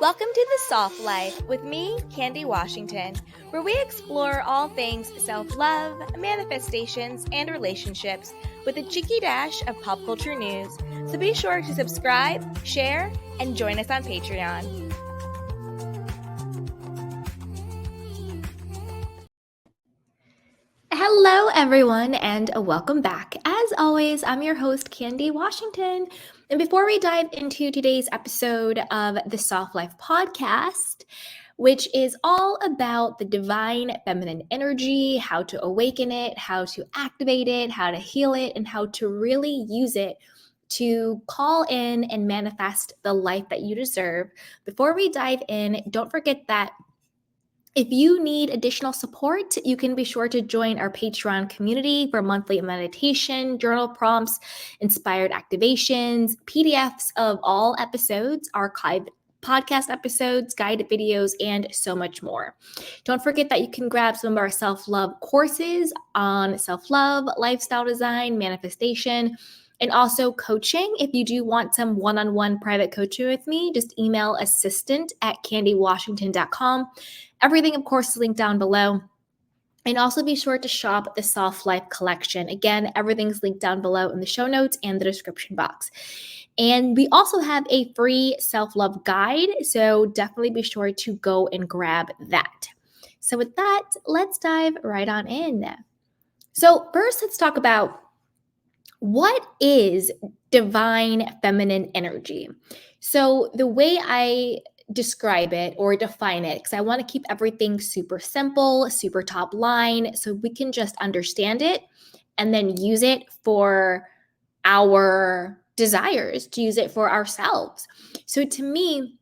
Welcome to The Soft Life with me, Candy Washington, where we explore all things self-love, manifestations, and relationships with a cheeky dash of pop culture news. So be sure to subscribe, share, and join us on Patreon. Hello, everyone, and welcome back. As always, I'm your host, Candy Washington. And before we dive into today's episode of the Soft Life podcast, which is all about the divine feminine energy, how to awaken it, how to activate it, how to heal it, and how to really use it to call in and manifest the life that you deserve. Before we dive in, don't forget that if you need additional support, you can be sure to join our Patreon community for monthly meditation, journal prompts, inspired activations, PDFs of all episodes, archived podcast episodes, guided videos, and so much more. Don't forget that you can grab some of our self-love courses on self-love, lifestyle design, manifestation, and also coaching. If you do want some one-on-one private coaching with me, just email assistant@candywashington.com. Everything, of course, is linked down below. And also be sure to shop the Soft Life collection. Again, everything's linked down below in the show notes and the description box. And we also have a free self-love guide, so definitely be sure to go and grab that. So with that, let's dive right on in. So first, let's talk about what is divine feminine energy. So the way I describe it or define it, because I want to keep everything super simple, super top line, so we can just understand it and then use it for our desires, to use it for ourselves. So to me,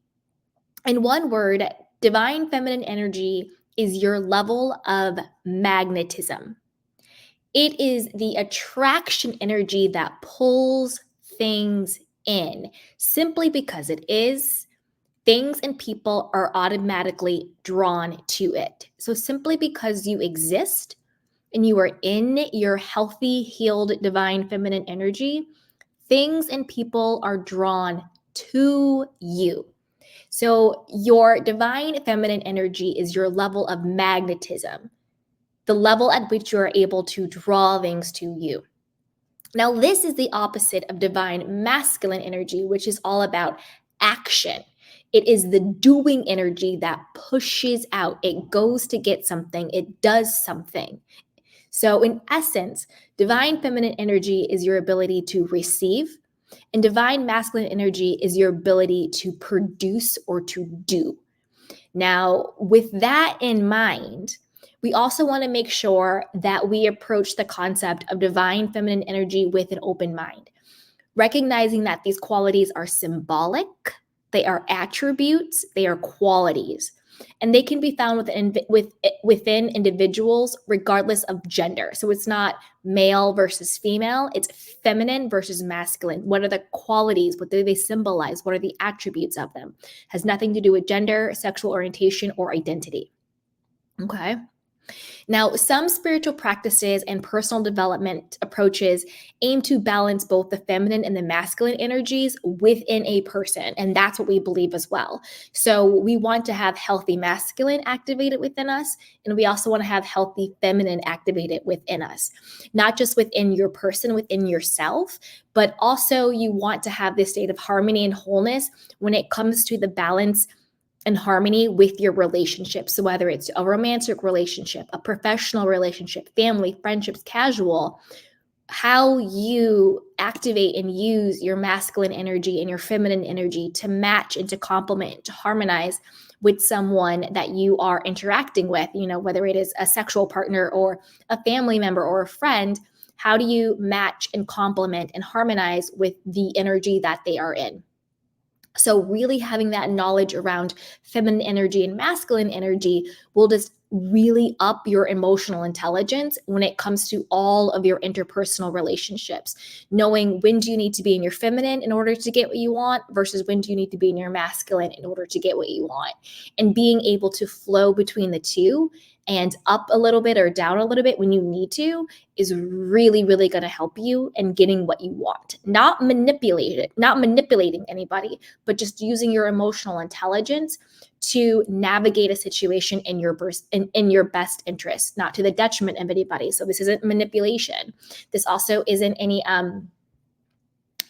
in one word, divine feminine energy is your level of magnetism. It is the attraction energy that pulls things in simply because it is. Things and people are automatically drawn to it. So simply because you exist and you are in your healthy, healed, divine feminine energy, things and people are drawn to you. So your divine feminine energy is your level of magnetism, the level at which you are able to draw things to you. Now, this is the opposite of divine masculine energy, which is all about action. It is the doing energy that pushes out. It goes to get something. It does something. So in essence, divine feminine energy is your ability to receive, and divine masculine energy is your ability to produce or to do. Now, with that in mind, we also want to make sure that we approach the concept of divine feminine energy with an open mind, recognizing that these qualities are symbolic, they are attributes, they are qualities, and they can be found within individuals regardless of gender. So it's not male versus female, it's feminine versus masculine. What are the qualities? What do they symbolize? What are the attributes of them? Has nothing to do with gender, sexual orientation, or identity. Okay. Now, some spiritual practices and personal development approaches aim to balance both the feminine and the masculine energies within a person. And that's what we believe as well. So we want to have healthy masculine activated within us. And we also want to have healthy feminine activated within us, not just within your person, within yourself, but also you want to have this state of harmony and wholeness when it comes to the balance and harmony with your relationship. So whether it's a romantic relationship, a professional relationship, family, friendships, casual, how you activate and use your masculine energy and your feminine energy to match and to complement, to harmonize with someone that you are interacting with, whether it is a sexual partner or a family member or a friend, how do you match and complement and harmonize with the energy that they are in? So really having that knowledge around feminine energy and masculine energy will just really up your emotional intelligence when it comes to all of your interpersonal relationships, knowing when do you need to be in your feminine in order to get what you want versus when do you need to be in your masculine in order to get what you want, and being able to flow between the two and up a little bit or down a little bit when you need to is really, really going to help you in getting what you want. Not manipulating anybody, but just using your emotional intelligence to navigate a situation in your best interest, not to the detriment of anybody. So this isn't manipulation. This also isn't any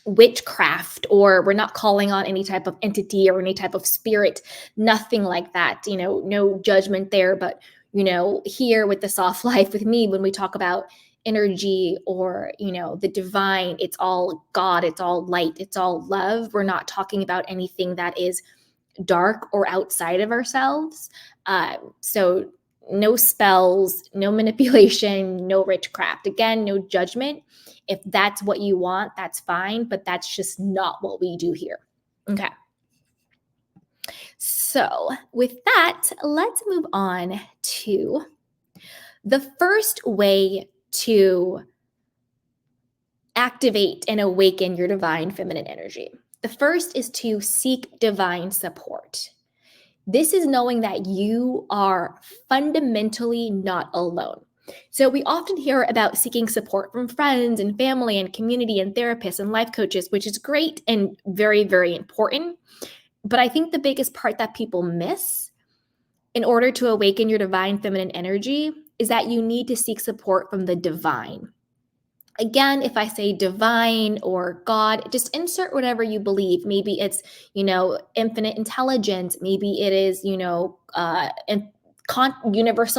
witchcraft, or we're not calling on any type of entity or any type of spirit, nothing like that. No judgment there, but here with the soft life with me, when we talk about energy or the divine, it's all God, it's all light, it's all love. We're not talking about anything that is dark or outside of ourselves. So no spells, no manipulation, no witchcraft. Again, no judgment. If that's what you want, that's fine, but that's just not what we do here. Okay. So with that, let's move on to the first way to activate and awaken your divine feminine energy. The first is to seek divine support. This is knowing that you are fundamentally not alone. So we often hear about seeking support from friends and family and community and therapists and life coaches, which is great and very, very important. But I think the biggest part that people miss in order to awaken your divine feminine energy is that you need to seek support from the divine. Again, if I say divine or God, just insert whatever you believe. Maybe it's, infinite intelligence. Maybe it is, universal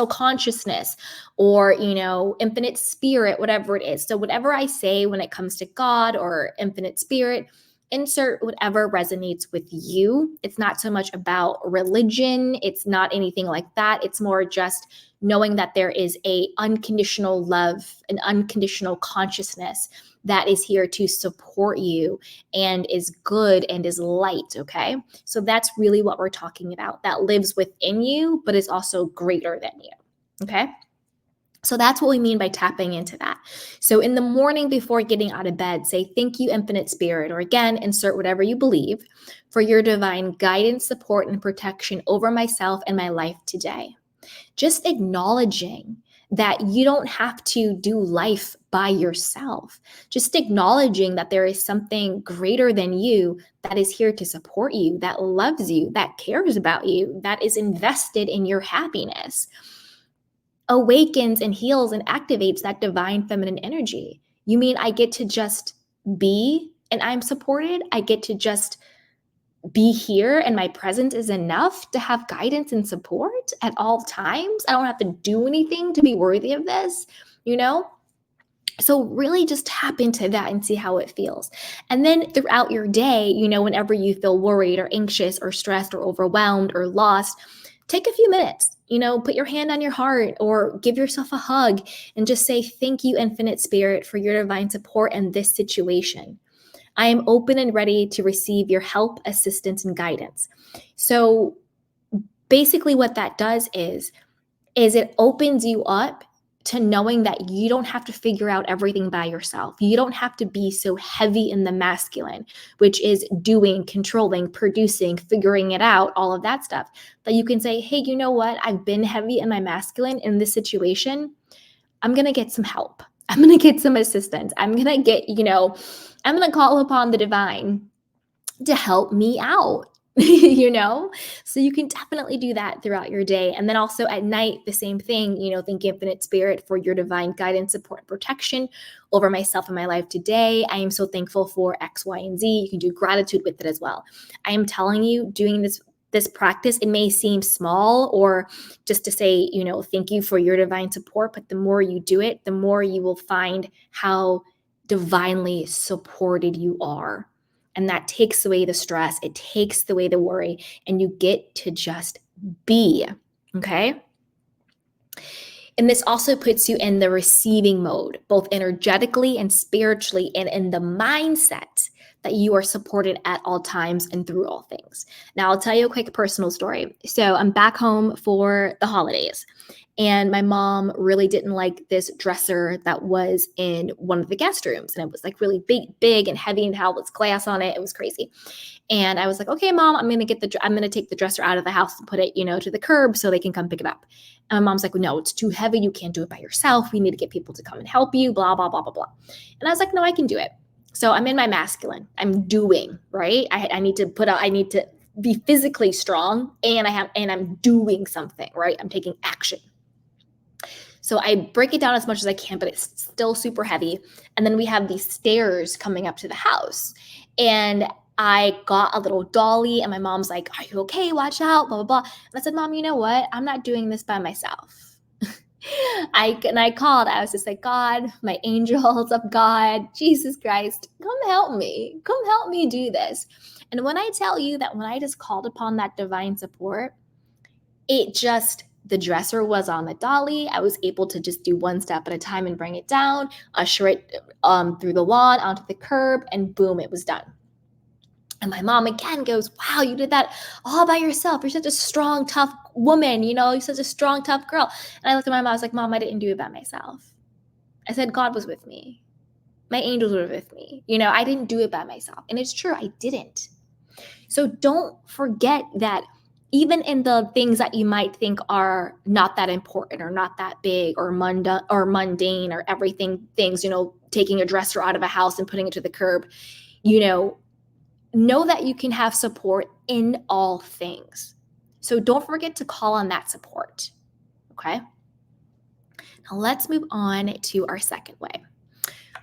consciousness, or, infinite spirit, whatever it is. So whatever I say when it comes to God or infinite spirit, insert whatever resonates with you. It's not so much about religion. It's not anything like that. It's more just knowing that there is a unconditional love, an unconditional consciousness that is here to support you and is good and is light, okay? So that's really what we're talking about. That lives within you, but is also greater than you, okay? So that's what we mean by tapping into that. So in the morning before getting out of bed, say, thank you, infinite spirit, or again, insert whatever you believe, for your divine guidance, support, and protection over myself and my life today. Just acknowledging that you don't have to do life by yourself. Just acknowledging that there is something greater than you that is here to support you, that loves you, that cares about you, that is invested in your happiness, awakens and heals and activates that divine feminine energy. You mean I get to just be and I'm supported? I get to just be here and my presence is enough to have guidance and support at all times? I don't have to do anything to be worthy of this, So really just tap into that and see how it feels. And then throughout your day, whenever you feel worried or anxious or stressed or overwhelmed or lost, take a few minutes, put your hand on your heart or give yourself a hug and just say, thank you, infinite spirit, for your divine support in this situation. I am open and ready to receive your help, assistance, and guidance. So basically what that does is it opens you up to knowing that you don't have to figure out everything by yourself. You don't have to be so heavy in the masculine, which is doing, controlling, producing, figuring it out, all of that stuff. But you can say, hey, you know what? I've been heavy in my masculine in this situation. I'm going to get some help. I'm going to get some assistance. I'm going to get, I'm going to call upon the divine to help me out. So you can definitely do that throughout your day. And then also at night, the same thing, thank infinite spirit for your divine guidance, support, and protection over myself and my life today. I am so thankful for X, Y, and Z. You can do gratitude with it as well. I am telling you, doing this practice, it may seem small or just to say, thank you for your divine support, but the more you do it, the more you will find how divinely supported you are. And that takes away the stress. It takes away the worry, and you get to just be, okay? And this also puts you in the receiving mode, both energetically and spiritually, and in the mindset that you are supported at all times and through all things. Now, I'll tell you a quick personal story. So I'm back home for the holidays, and my mom really didn't like this dresser that was in one of the guest rooms. And it was like really big and heavy and had all this glass on it. It was crazy. And I was like, okay, mom, I'm going to take the dresser out of the house and put it, to the curb so they can come pick it up. And my mom's like, well, no, it's too heavy. You can't do it by yourself. We need to get people to come and help you, blah, blah, blah, blah, blah. And I was like, no, I can do it. So I'm in my masculine. I'm doing, right? I need to be physically strong, and I'm doing something, right? I'm taking action. So I break it down as much as I can, but it's still super heavy. And then we have these stairs coming up to the house. And I got a little dolly, and my mom's like, are you okay? Watch out, blah, blah, blah. And I said, Mom, you know what? I'm not doing this by myself. I called. I was just like, God, my angels of God, Jesus Christ, come help me. Come help me do this. And when I tell you that when I just called upon that divine support, the dresser was on the dolly. I was able to just do one step at a time and bring it down, usher it through the lawn onto the curb, and boom, it was done. And my mom again goes, wow, you did that all by yourself. You're such a strong, tough woman. You're such a strong, tough girl. And I looked at my mom. I was like, Mom, I didn't do it by myself. I said, God was with me. My angels were with me. I didn't do it by myself. And it's true, I didn't. So don't forget that even in the things that you might think are not that important or not that big or mundane or everything things, taking a dresser out of a house and putting it to the curb, know that you can have support in all things. So don't forget to call on that support. Okay. Now let's move on to our second way.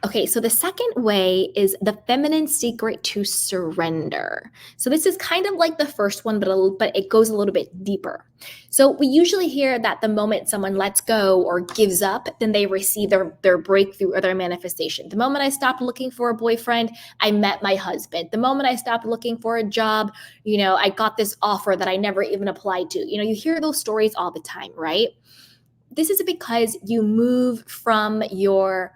Okay, so the second way is the feminine secret to surrender. So this is kind of like the first one, but it goes a little bit deeper. So we usually hear that the moment someone lets go or gives up, then they receive their breakthrough or their manifestation. The moment I stopped looking for a boyfriend, I met my husband. The moment I stopped looking for a job, I got this offer that I never even applied to. You hear those stories all the time, right? This is because you move from your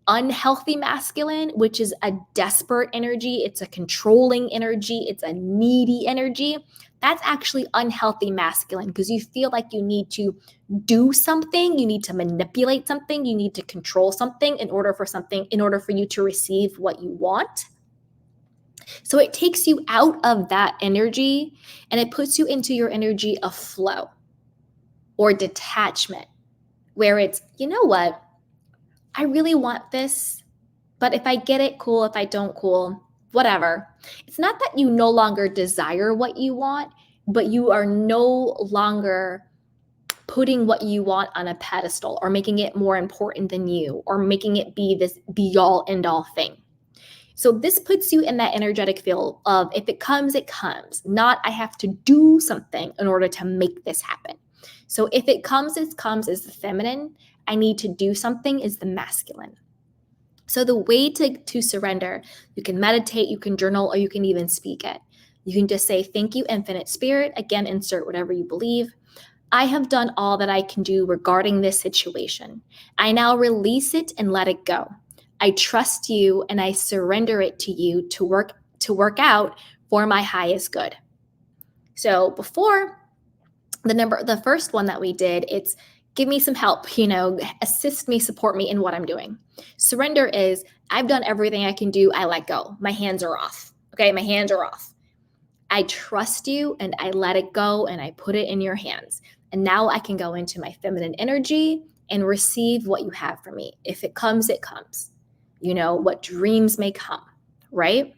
unhealthy masculine, which is a desperate energy. It's a controlling energy. It's a needy energy. That's actually unhealthy masculine because you feel like you need to do something. You need to manipulate something. You need to control something in order for you to receive what you want. So it takes you out of that energy and it puts you into your energy of flow or detachment, where it's, you know what? I really want this, but if I get it, cool. If I don't, cool, whatever. It's not that you no longer desire what you want, but you are no longer putting what you want on a pedestal or making it more important than you or making it be this be all end all thing. So this puts you in that energetic field of if it comes, it comes, not I have to do something in order to make this happen. So if it comes, it comes is the feminine. I need to do something is the masculine. So the way to surrender, you can meditate, you can journal, or you can even speak it. You can just say, thank you, infinite spirit. Again, insert whatever you believe. I have done all that I can do regarding this situation. I now release it and let it go. I trust you and I surrender it to you to work out for my highest good. So before the first one that we did, it's give me some help, assist me, support me in what I'm doing. Surrender is I've done everything I can do. I let go. My hands are off. Okay. My hands are off. I trust you and I let it go and I put it in your hands. And now I can go into my feminine energy and receive what you have for me. If it comes, it comes. What dreams may come, right?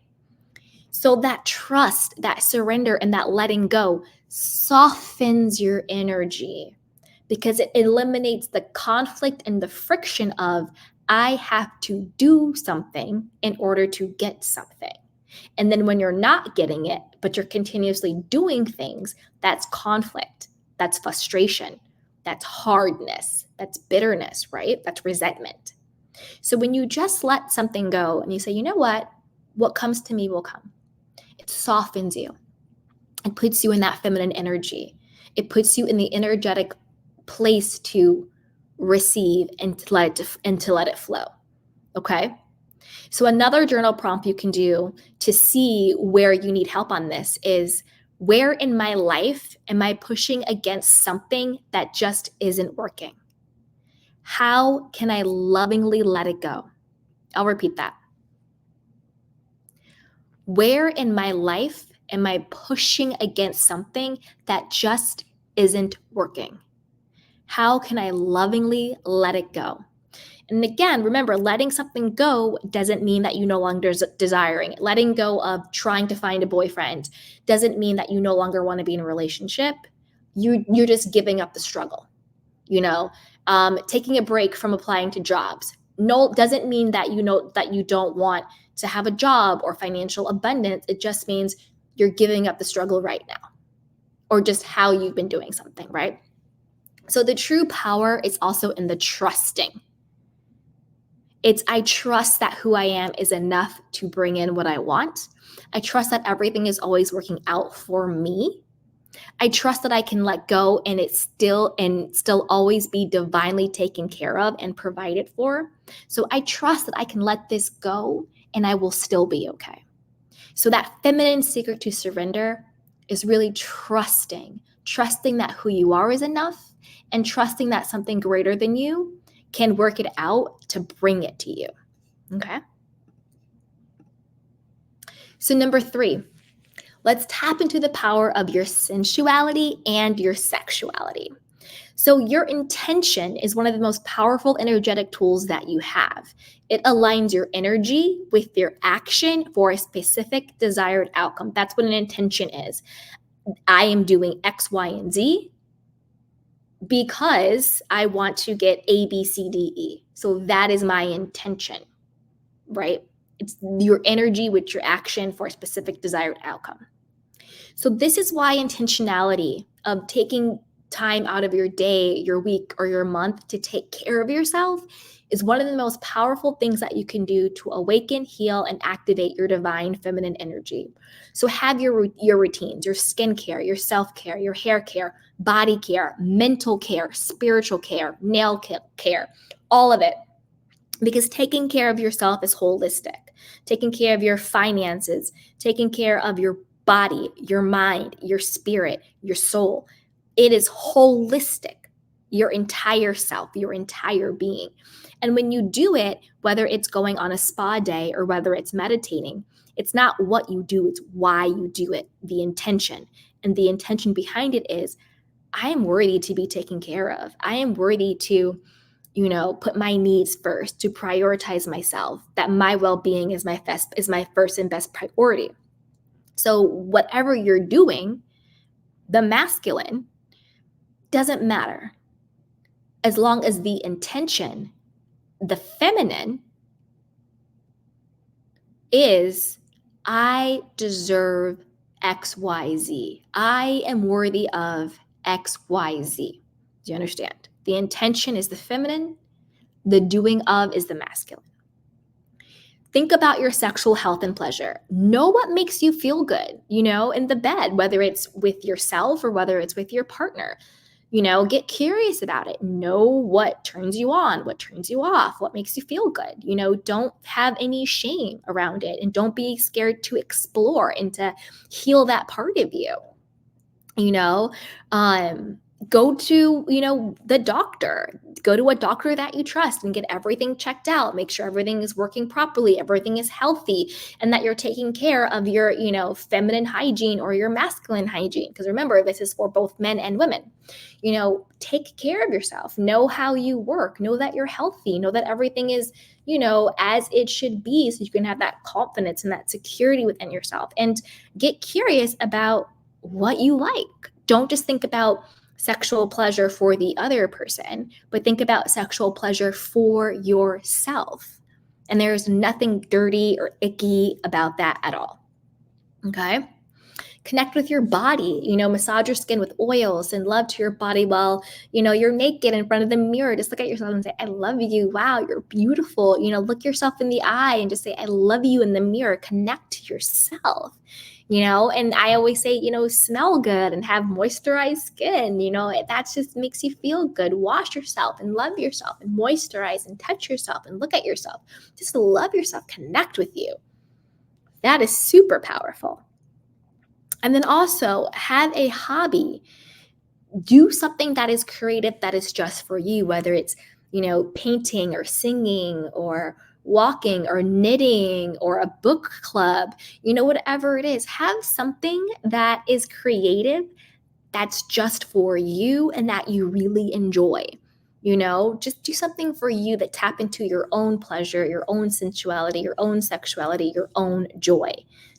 So that trust, that surrender, and that letting go softens your energy because it eliminates the conflict and the friction of I have to do something in order to get something. And then when you're not getting it, but you're continuously doing things, that's conflict, that's frustration, that's hardness, that's bitterness, right? That's resentment. So when you just let something go and you say, you know what comes to me will come. It softens you. It puts you in that feminine energy. It puts you in the energetic place to receive and to let it flow. Okay? So another journal prompt you can do to see where you need help on this is, where in my life am I pushing against something that just isn't working? How can I lovingly let it go? I'll repeat that. Where in my life am I pushing against something that just isn't working? How can I lovingly let it go? And again, remember, letting something go doesn't mean that you no longer desiring it. Letting go of trying to find a boyfriend doesn't mean that you no longer want to be in a relationship. You're just giving up the struggle. Taking a break from applying to jobs doesn't mean that you don't want to have a job or financial abundance. It just means you're giving up the struggle right now, or just how you've been doing something, right? So the true power is also in the trusting. I trust that who I am is enough to bring in what I want. I trust that everything is always working out for me. I trust that I can let go and still always be divinely taken care of and provided for. So I trust that I can let this go and I will still be okay. So that feminine secret to surrender is really trusting that who you are is enough, and trusting that something greater than you can work it out to bring it to you. Okay? So number 3, let's tap into the power of your sensuality and your sexuality. So your intention is one of the most powerful energetic tools that you have. It aligns your energy with your action for a specific desired outcome. That's what an intention is. I am doing X, Y, and Z because I want to get A, B, C, D, E. So that is my intention, right? It's your energy with your action for a specific desired outcome. So this is why intentionality of taking time out of your day, your week, or your month to take care of yourself is one of the most powerful things that you can do to awaken, heal, and activate your divine feminine energy. So have your routines, your skincare, your self-care, your hair care, body care, mental care, spiritual care, nail care, all of it. Because taking care of yourself is holistic. Taking care of your finances, taking care of your body, your mind, your spirit, your soul. It is holistic, your entire self, your entire being. And when you do it, whether it's going on a spa day or whether it's meditating, it's not what you do, it's why you do it, the intention. And the intention behind it is, I am worthy to be taken care of. I am worthy to put my needs first, to prioritize myself, that my well-being is my first and best priority. So whatever you're doing, the masculine doesn't matter. As long as the intention, the feminine, is I deserve XYZ. I am worthy of XYZ. Do you understand? The intention is the feminine, the doing of is the masculine. Think about your sexual health and pleasure. Know what makes you feel good, in the bed, whether it's with yourself or whether it's with your partner. Get curious about it. Know what turns you on, what turns you off, what makes you feel good. Don't have any shame around it, and don't be scared to explore and to heal that part of you. Go to, the doctor. Go to a doctor that you trust and get everything checked out. Make sure everything is working properly, everything is healthy, and that you're taking care of your, feminine hygiene or your masculine hygiene. Because remember, this is for both men and women. Take care of yourself. Know how you work. Know that you're healthy. Know that everything is, as it should be, so you can have that confidence and that security within yourself. And get curious about what you like. Don't just think about sexual pleasure for the other person, but think about sexual pleasure for yourself. And there's nothing dirty or icky about that at all. Okay? Connect with your body, massage your skin with oils and love to your body while, you're naked in front of the mirror. Just look at yourself and say, I love you. Wow, you're beautiful. Look yourself in the eye and just say, I love you in the mirror. Connect to yourself. And I always say, smell good and have moisturized skin. That just makes you feel good. Wash yourself and love yourself and moisturize and touch yourself and look at yourself. Just love yourself, connect with you. That is super powerful. And then also have a hobby. Do something that is creative, that is just for you, whether it's, painting or singing or walking or knitting or a book club, whatever it is. Have something that is creative, that's just for you and that you really enjoy. Just do something for you that tap into your own pleasure, your own sensuality, your own sexuality, your own joy,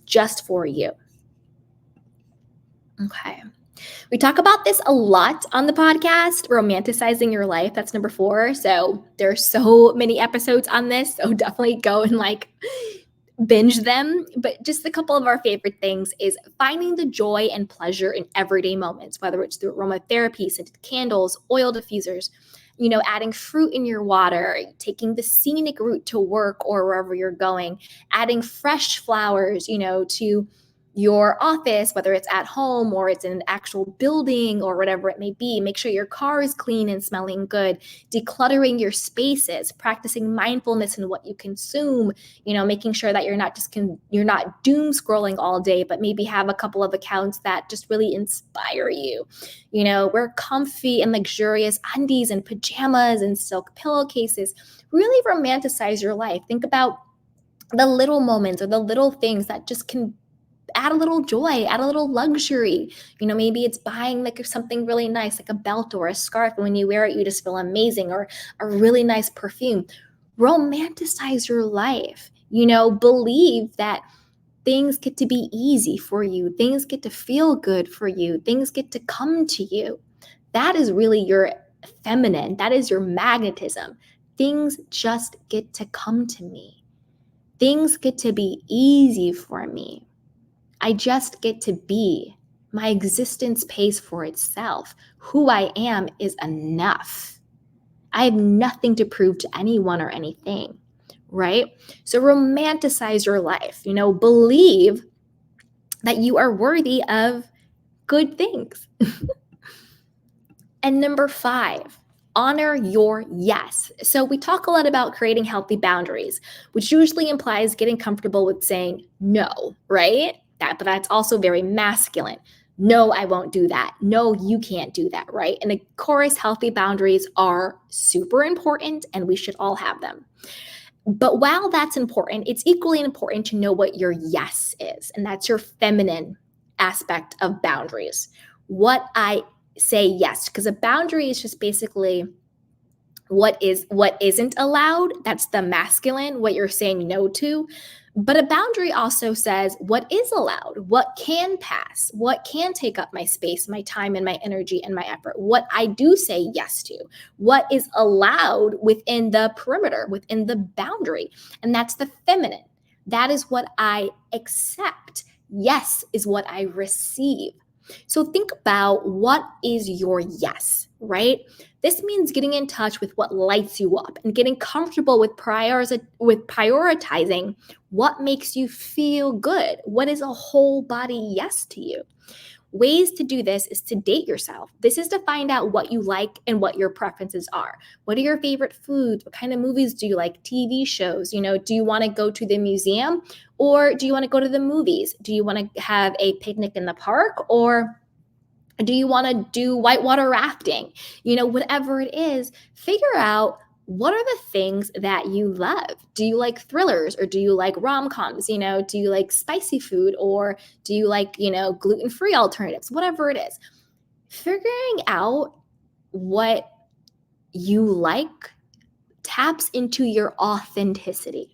just for you. Okay. We talk about this a lot on the podcast, romanticizing your life. That's number 4. So there's so many episodes on this. So definitely go and binge them. But just a couple of our favorite things is finding the joy and pleasure in everyday moments, whether it's through aromatherapy, scented candles, oil diffusers, adding fruit in your water, taking the scenic route to work or wherever you're going, adding fresh flowers, to your office, whether it's at home or it's in an actual building or whatever it may be. Make sure your car is clean and smelling good, decluttering your spaces, practicing mindfulness in what you consume, making sure that you're not doom scrolling all day, but maybe have a couple of accounts that just really inspire you. Wear comfy and luxurious undies and pajamas and silk pillowcases. Really romanticize your life. Think about the little moments or the little things that just can add a little joy, add a little luxury. Maybe it's buying something really nice, like a belt or a scarf. And when you wear it, you just feel amazing, or a really nice perfume. Romanticize your life. Believe that things get to be easy for you. Things get to feel good for you. Things get to come to you. That is really your feminine. That is your magnetism. Things just get to come to me. Things get to be easy for me. I just get to be. My existence pays for itself. Who I am is enough. I have nothing to prove to anyone or anything, right? So romanticize your life. Believe that you are worthy of good things. And number 5, honor your yes. So we talk a lot about creating healthy boundaries, which usually implies getting comfortable with saying no, right? But that's also very masculine. No, I won't do that. No, you can't do that, right? And of course, healthy boundaries are super important and we should all have them. But while that's important, it's equally important to know what your yes is. And that's your feminine aspect of boundaries. What I say yes, because a boundary is just basically what isn't allowed. That's the masculine, what you're saying no to. But a boundary also says what is allowed, what can pass, what can take up my space, my time, and my energy and my effort, what I do say yes to, what is allowed within the perimeter, within the boundary. And that's the feminine. That is what I accept. Yes is what I receive. So think about what is your yes, right? This means getting in touch with what lights you up and getting comfortable with prioritizing what makes you feel good. What is a whole body yes to you? Ways to do this is to date yourself. This is to find out what you like and what your preferences are. What are your favorite foods? What kind of movies do you like? TV shows? Do you want to go to the museum or do you want to go to the movies? Do you want to have a picnic in the park or do you want to do whitewater rafting? Whatever it is, figure out what are the things that you love. Do you like thrillers or do you like rom-coms? Do you like spicy food or do you like, gluten-free alternatives? Whatever it is. Figuring out what you like taps into your authenticity.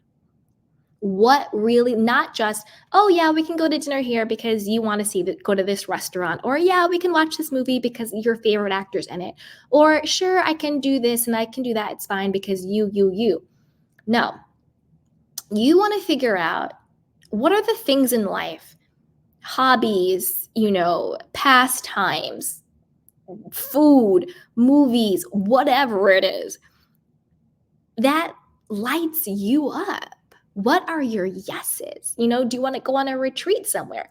What really, not just, oh yeah, we can go to dinner here because you want to go to this restaurant, or yeah, we can watch this movie because your favorite actor's in it, or sure, I can do this and I can do that, it's fine because you. No, you want to figure out what are the things in life, hobbies, pastimes, food, movies, whatever it is, that lights you up. What are your yeses? Do you want to go on a retreat somewhere?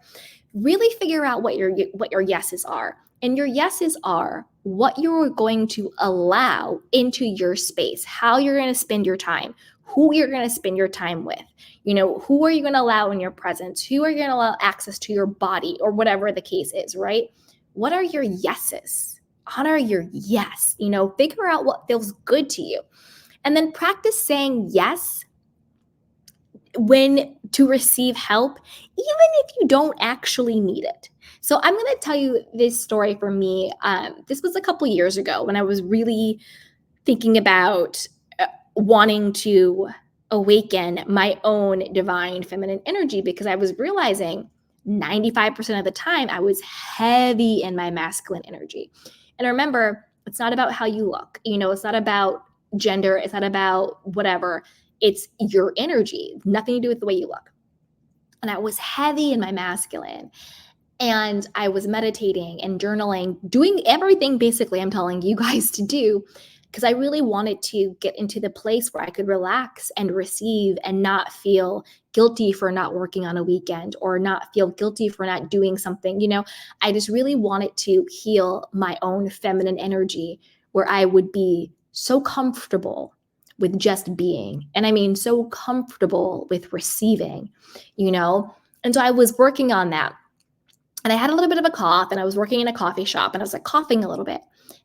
Really figure out what your yeses are. And your yeses are what you're going to allow into your space, how you're going to spend your time, who you're going to spend your time with. Who are you going to allow in your presence? Who are you going to allow access to your body, or whatever the case is, right? What are your yeses? Honor your yes. Figure out what feels good to you. And then practice saying yes when to receive help, even if you don't actually need it. So I'm going to tell you this story for me. This was a couple years ago when I was really thinking about wanting to awaken my own divine feminine energy, because I was realizing 95% of the time I was heavy in my masculine energy. And remember, it's not about how you look. It's not about gender. It's not about whatever. It's your energy, nothing to do with the way you look. And I was heavy in my masculine. And I was meditating and journaling, doing everything basically I'm telling you guys to do, because I really wanted to get into the place where I could relax and receive and not feel guilty for not working on a weekend, or not feel guilty for not doing something. I just really wanted to heal my own feminine energy, where I would be so comfortable with just being. And I mean, so comfortable with receiving, And so I was working on that. And I had a little bit of a cough, and I was working in a coffee shop, and I was like coughing a little bit.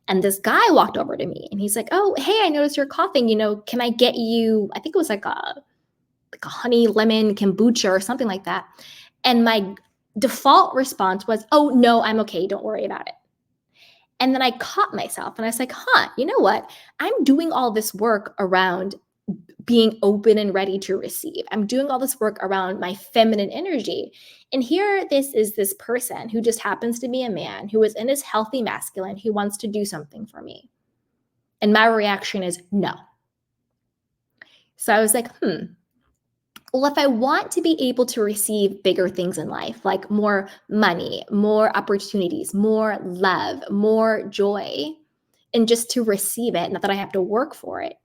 And this guy walked over to me and he's like, "Oh, hey, I noticed you're coughing. Can I get you," I think it was like a honey lemon kombucha or something like that. And my default response was, "Oh, no, I'm okay. Don't worry about it." And then I caught myself and I was like, you know what? I'm doing all this work around being open and ready to receive. I'm doing all this work around my feminine energy. And here this is this person who just happens to be a man who is in his healthy masculine, who wants to do something for me. And my reaction is no. So I was like, well, if I want to be able to receive bigger things in life, like more money, more opportunities, more love, more joy, and just to receive it, not that I have to work for it,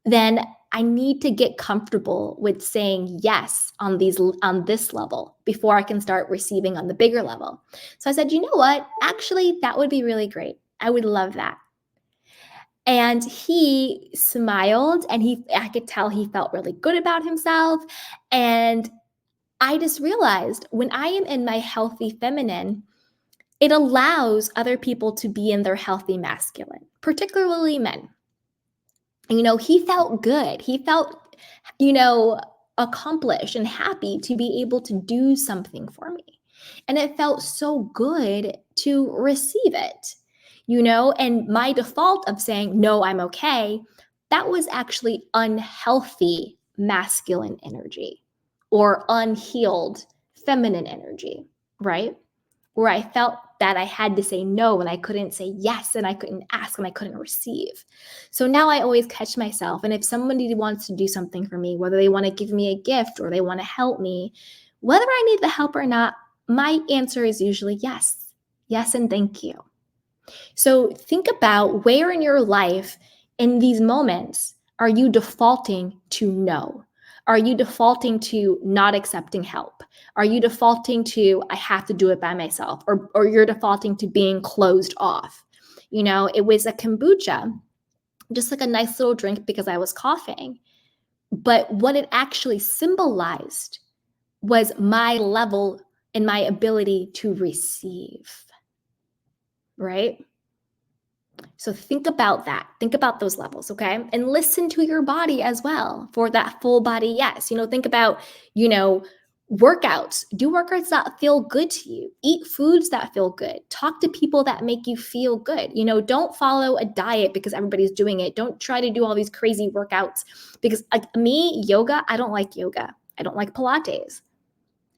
then I need to get comfortable with saying yes on this level before I can start receiving on the bigger level. So I said, you know what? Actually, that would be really great. I would love that. And he smiled, and I could tell he felt really good about himself. And I just realized, when I am in my healthy feminine, it allows other people to be in their healthy masculine, particularly men. He felt good. He felt, accomplished and happy to be able to do something for me. And it felt so good to receive it, and my default of saying, no, I'm okay, that was actually unhealthy masculine energy, or unhealed feminine energy, right? Where I felt that I had to say no, and I couldn't say yes, and I couldn't ask, and I couldn't receive. So now I always catch myself. And if somebody wants to do something for me, whether they want to give me a gift or they want to help me, whether I need the help or not, my answer is usually yes. Yes, and thank you. So think about, where in your life, in these moments, are you defaulting to no? Are you defaulting to not accepting help? Are you defaulting to, I have to do it by myself? Or you're defaulting to being closed off? It was a kombucha, just like a nice little drink because I was coughing. But what it actually symbolized was my level and my ability to receive, right? So think about that. Think about those levels, okay? And listen to your body as well for that full body yes. Think about, workouts. Do workouts that feel good to you. Eat foods that feel good. Talk to people that make you feel good. Don't follow a diet because everybody's doing it. Don't try to do all these crazy workouts because, like me, yoga, I don't like yoga. I don't like Pilates.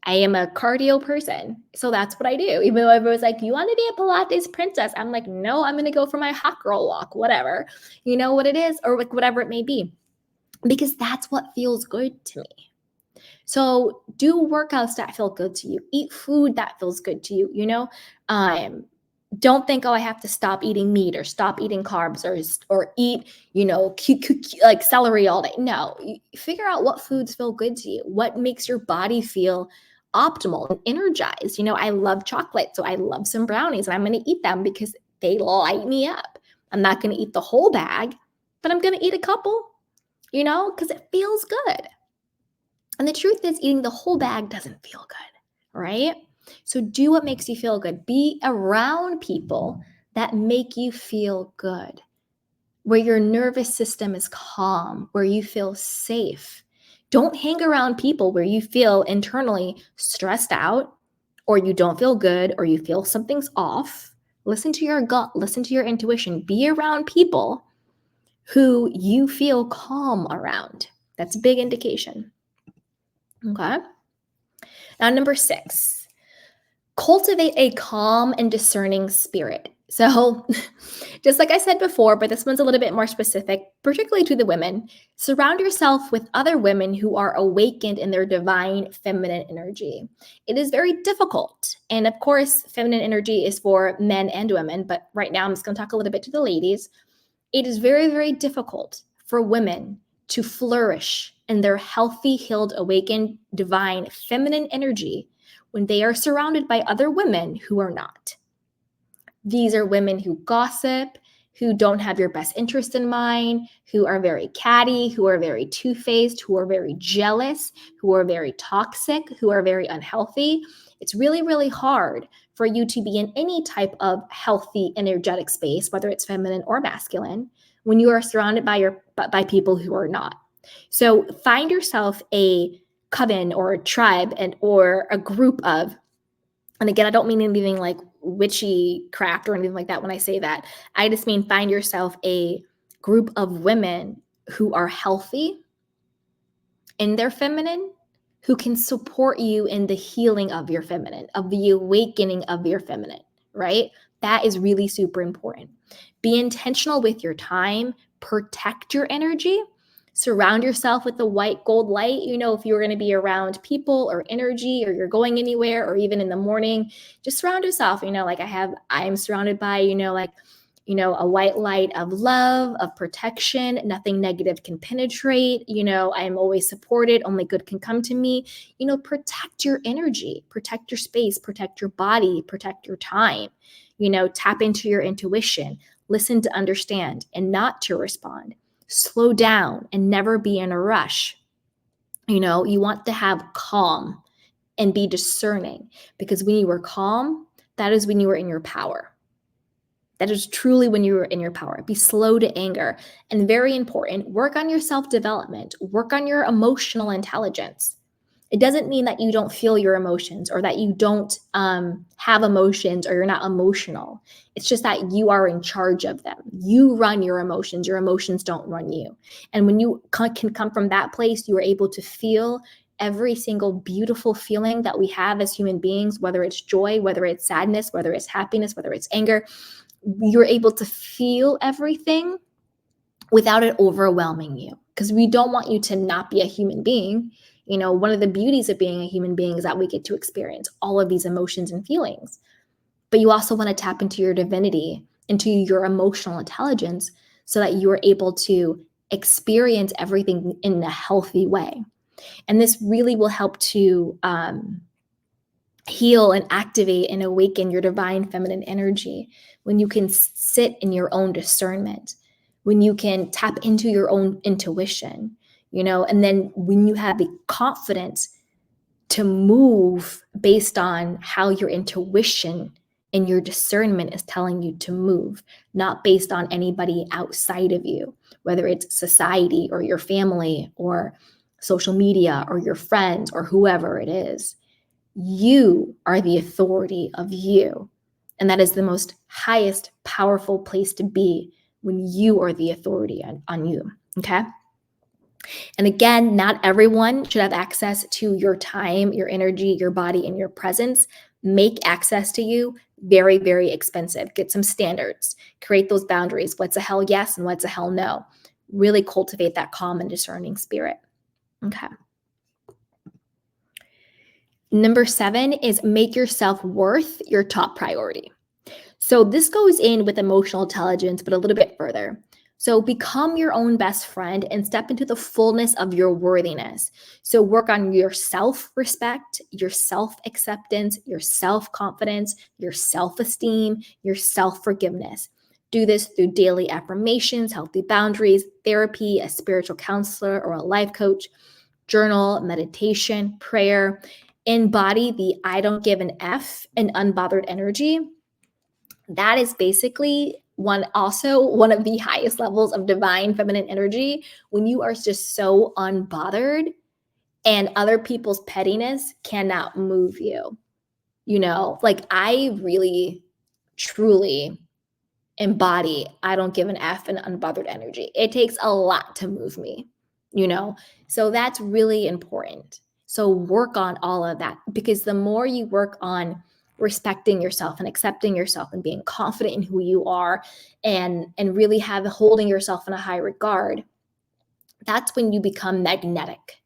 I am a cardio person. So that's what I do. Even though everyone's like, you want to be a Pilates princess? I'm like, no, I'm going to go for my hot girl walk, whatever. You know what it is, or like whatever it may be, because that's what feels good to me. So do workouts that feel good to you. Eat food that feels good to you, Don't think, oh, I have to stop eating meat or stop eating carbs or eat, like celery all day. No, figure out what foods feel good to you, what makes your body feel optimal and energized. I love chocolate, so I love some brownies, and I'm going to eat them because they light me up. I'm not going to eat the whole bag, but I'm going to eat a couple, because it feels good. And the truth is, eating the whole bag doesn't feel good, right? So do what makes you feel good. Be around people that make you feel good, where your nervous system is calm, where you feel safe. Don't hang around people where you feel internally stressed out, or you don't feel good, or you feel something's off. Listen to your gut, listen to your intuition. Be around people who you feel calm around. That's a big indication. Okay. Now, number 6, cultivate a calm and discerning spirit. So, just like I said before, but this one's a little bit more specific, particularly to the women. Surround yourself with other women who are awakened in their divine feminine energy. It is very difficult. And of course, feminine energy is for men and women, but right now I'm just going to talk a little bit to the ladies. It is very, very difficult for women to flourish in their healthy, healed, awakened, divine feminine energy when they are surrounded by other women who are not. These are women who gossip, who don't have your best interest in mind, who are very catty, who are very two-faced, who are very jealous, who are very toxic, who are very unhealthy. It's really, really hard for you to be in any type of healthy, energetic space, whether it's feminine or masculine, when you are surrounded by people who are not. So find yourself a coven or a tribe or a group of, and again, I don't mean anything like witchy craft or anything like that when I say that. I just mean find yourself a group of women who are healthy in their feminine, who can support you in the healing of your feminine, of the awakening of your feminine, right? That is really super important. Be intentional with your time, protect your energy, surround yourself with the white gold light. If you're going to be around people or energy, or you're going anywhere, or even in the morning, just surround yourself. I'm surrounded by, a white light of love, of protection. Nothing negative can penetrate. I'm always supported. Only good can come to me. Protect your energy, protect your space, protect your body, protect your time. Tap into your intuition, listen to understand and not to respond. Slow down and never be in a rush. You want to have calm and be discerning, because when you are calm, that is when you are in your power. That is truly when you are in your power. Be slow to anger. And very important, work on your self-development. Work on your emotional intelligence. It doesn't mean that you don't feel your emotions, or that you don't have emotions, or you're not emotional. It's just that you are in charge of them. You run your emotions. Your emotions don't run you. And when you can come from that place, you are able to feel every single beautiful feeling that we have as human beings, whether it's joy, whether it's sadness, whether it's happiness, whether it's anger. You're able to feel everything without it overwhelming you, because we don't want you to not be a human being. One of the beauties of being a human being is that we get to experience all of these emotions and feelings. But you also want to tap into your divinity, into your emotional intelligence, so that you are able to experience everything in a healthy way. And this really will help to heal and activate and awaken your divine feminine energy when you can sit in your own discernment, when you can tap into your own intuition, and then when you have the confidence to move based on how your intuition and your discernment is telling you to move, not based on anybody outside of you, whether it's society or your family or social media or your friends or whoever it is. You are the authority of you. And that is the most highest, powerful place to be, when you are the authority on you. Okay. And again, not everyone should have access to your time, your energy, your body, and your presence. Make access to you very, very expensive. Get some standards, create those boundaries. What's a hell yes and what's a hell no? Really cultivate that calm and discerning spirit. Okay. Number 7 is make your self-worth your top priority. So this goes in with emotional intelligence, but a little bit further. So become your own best friend and step into the fullness of your worthiness. So work on your self-respect, your self-acceptance, your self-confidence, your self-esteem, your self-forgiveness. Do this through daily affirmations, healthy boundaries, therapy, a spiritual counselor or a life coach, journal, meditation, prayer. Embody the I don't give an F and unbothered energy. That is basically one of the highest levels of divine feminine energy, when you are just so unbothered and other people's pettiness cannot move you. Like I really truly embody I don't give an F and unbothered energy. It takes a lot to move me, you know? So that's really important. So work on all of that, because the more you work on respecting yourself and accepting yourself and being confident in who you are, and really holding yourself in a high regard, that's when you become magnetic.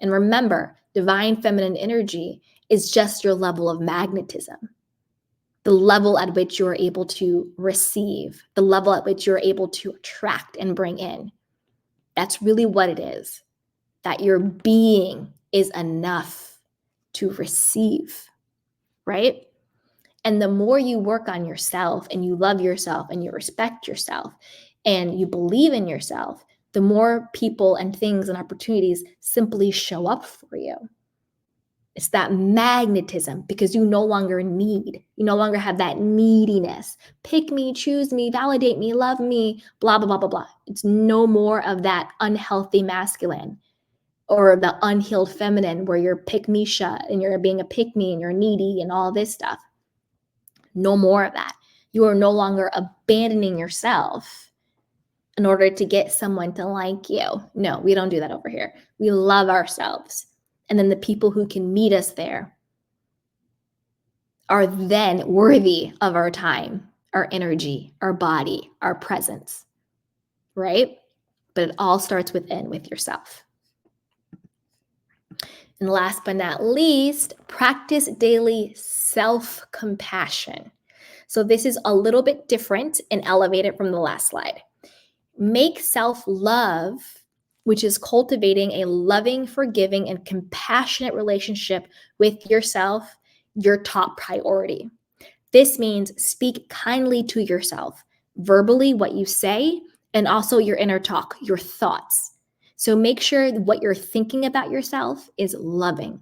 And remember, divine feminine energy is just your level of magnetism, the level at which you're able to receive, the level at which you're able to attract and bring in. That's really what it is, that your being is enough to receive, right? And the more you work on yourself and you love yourself and you respect yourself and you believe in yourself, the more people and things and opportunities simply show up for you. It's that magnetism, because you no longer have that neediness. Pick me, choose me, validate me, love me, blah, blah, blah, blah, blah. It's no more of that unhealthy masculine or the unhealed feminine where you're pick me shut and you're being a pick me and you're needy and all this stuff. No more of that. You are no longer abandoning yourself in order to get someone to like you. No, we don't do that over here. We love ourselves. And then the people who can meet us there are then worthy of our time, our energy, our body, our presence, right? But it all starts within, with yourself. And last but not least, practice daily self-compassion. So this is a little bit different and elevated from the last slide. Make self-love, which is cultivating a loving, forgiving, and compassionate relationship with yourself, your top priority. This means speak kindly to yourself, verbally what you say, and also your inner talk, your thoughts. So make sure what you're thinking about yourself is loving,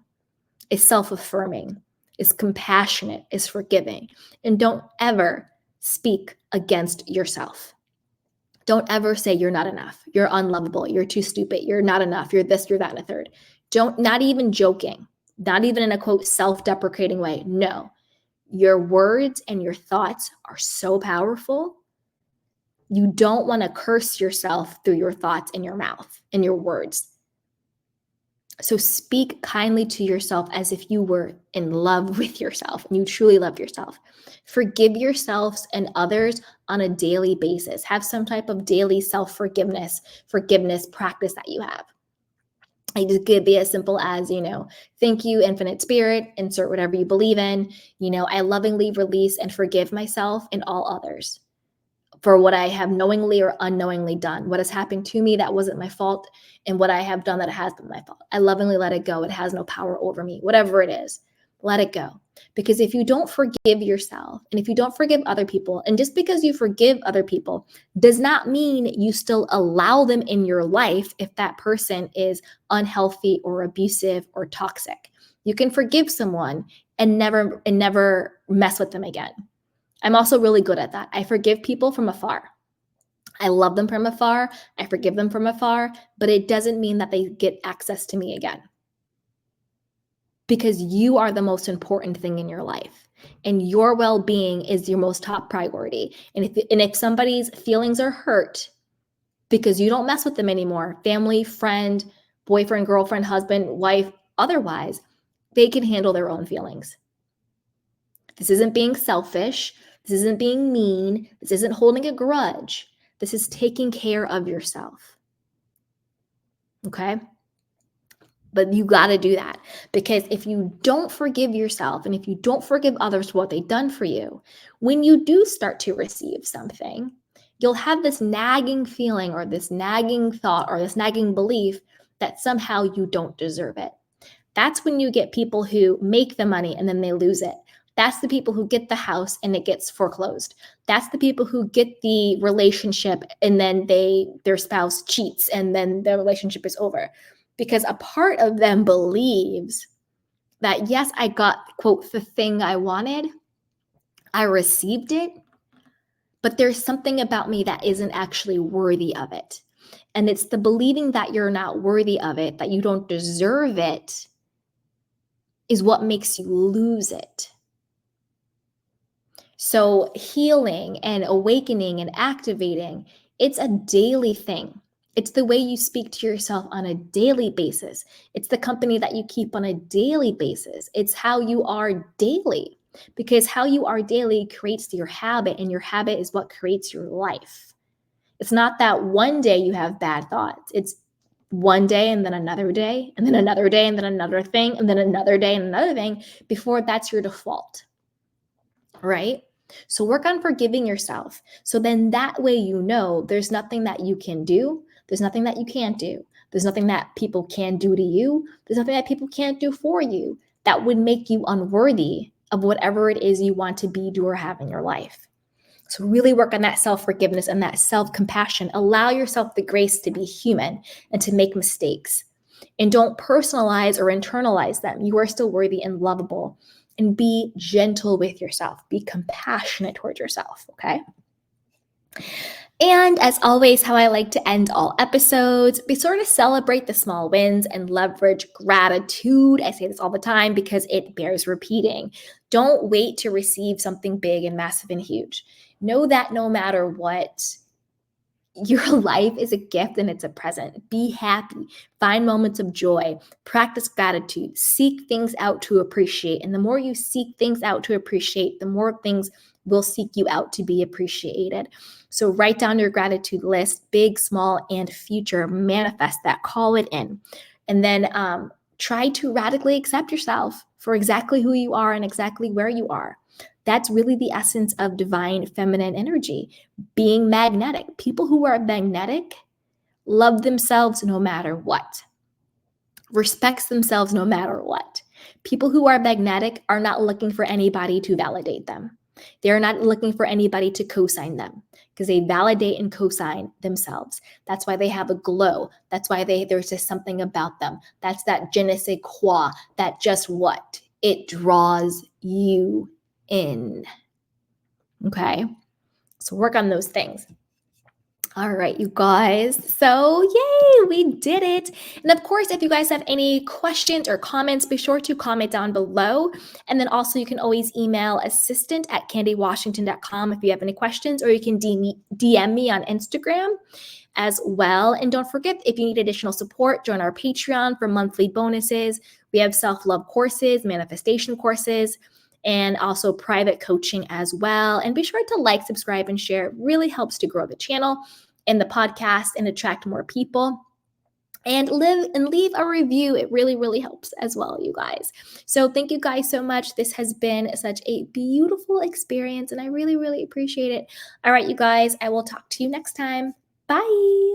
is self-affirming, is compassionate, is forgiving. And don't ever speak against yourself. Don't ever say you're not enough, you're unlovable, you're too stupid, you're not enough, you're this, you're that, and a third. Not even joking, not even in a quote self-deprecating way. No, your words and your thoughts are so powerful. You don't want to curse yourself through your thoughts in your mouth and your words. So speak kindly to yourself as if you were in love with yourself and you truly love yourself. Forgive yourselves and others on a daily basis. Have some type of daily forgiveness practice that you have. It could be as simple as, thank you, infinite spirit, insert whatever you believe in. I lovingly release and forgive myself and all others for what I have knowingly or unknowingly done, what has happened to me that wasn't my fault, and what I have done that has been my fault. I lovingly let it go. It has no power over me. Whatever it is, let it go. Because if you don't forgive yourself and if you don't forgive other people, and just because you forgive other people does not mean you still allow them in your life if that person is unhealthy or abusive or toxic. You can forgive someone and never mess with them again. I'm also really good at that. I forgive people from afar. I love them from afar. I forgive them from afar, but it doesn't mean that they get access to me again. Because you are the most important thing in your life, and your well-being is your most top priority. And if somebody's feelings are hurt because you don't mess with them anymore, family, friend, boyfriend, girlfriend, husband, wife, otherwise, they can handle their own feelings. This isn't being selfish. This isn't being mean. This isn't holding a grudge. This is taking care of yourself. Okay? But you got to do that, because if you don't forgive yourself and if you don't forgive others for what they've done for you, when you do start to receive something, you'll have this nagging feeling or this nagging thought or this nagging belief that somehow you don't deserve it. That's when you get people who make the money and then they lose it. That's the people who get the house and it gets foreclosed. That's the people who get the relationship and then their spouse cheats and then the relationship is over. Because a part of them believes that, yes, I got, quote, the thing I wanted, I received it, but there's something about me that isn't actually worthy of it. And it's the believing that you're not worthy of it, that you don't deserve it, is what makes you lose it. So healing and awakening and activating, it's a daily thing. It's the way you speak to yourself on a daily basis. It's the company that you keep on a daily basis. It's how you are daily, because how you are daily creates your habit, and your habit is what creates your life. It's not that one day you have bad thoughts. It's one day and then another day and then another day and then another thing and then another day and another thing before that's your default, right? So work on forgiving yourself. So then that way you know there's nothing that you can do. There's nothing that you can't do. There's nothing that people can do to you. There's nothing that people can't do for you that would make you unworthy of whatever it is you want to be, do, or have in your life. So really work on that self-forgiveness and that self-compassion. Allow yourself the grace to be human and to make mistakes. And don't personalize or internalize them. You are still worthy and lovable. And be gentle with yourself. Be compassionate towards yourself, okay? And as always, how I like to end all episodes, be sure to celebrate the small wins and leverage gratitude. I say this all the time because it bears repeating. Don't wait to receive something big and massive and huge. Know that no matter what, your life is a gift and it's a present. Be happy. Find moments of joy. Practice gratitude. Seek things out to appreciate. And the more you seek things out to appreciate, the more things will seek you out to be appreciated. So write down your gratitude list, big, small, and future. Manifest that. Call it in. And then try to radically accept yourself for exactly who you are and exactly where you are. That's really the essence of divine feminine energy, being magnetic. People who are magnetic love themselves no matter what, respects themselves no matter what. People who are magnetic are not looking for anybody to validate them. They're not looking for anybody to co-sign them, because they validate and co-sign themselves. That's why they have a glow. That's why there's just something about them. That's that je ne sais quoi, that just what? It draws you in. Okay. So work on those things. All right, you guys. So yay, we did it. And of course, if you guys have any questions or comments, be sure to comment down below. And then also you can always email assistant@candywashington.com if you have any questions, or you can DM me on Instagram as well. And don't forget, if you need additional support, join our Patreon for monthly bonuses. We have self-love courses, manifestation courses, and also private coaching as well. And be sure to like, subscribe, and share. It really helps to grow the channel and the podcast and attract more people. And leave a review. It really, really helps as well, you guys. So thank you guys so much. This has been such a beautiful experience, and I really, really appreciate it. All right, you guys, I will talk to you next time. Bye.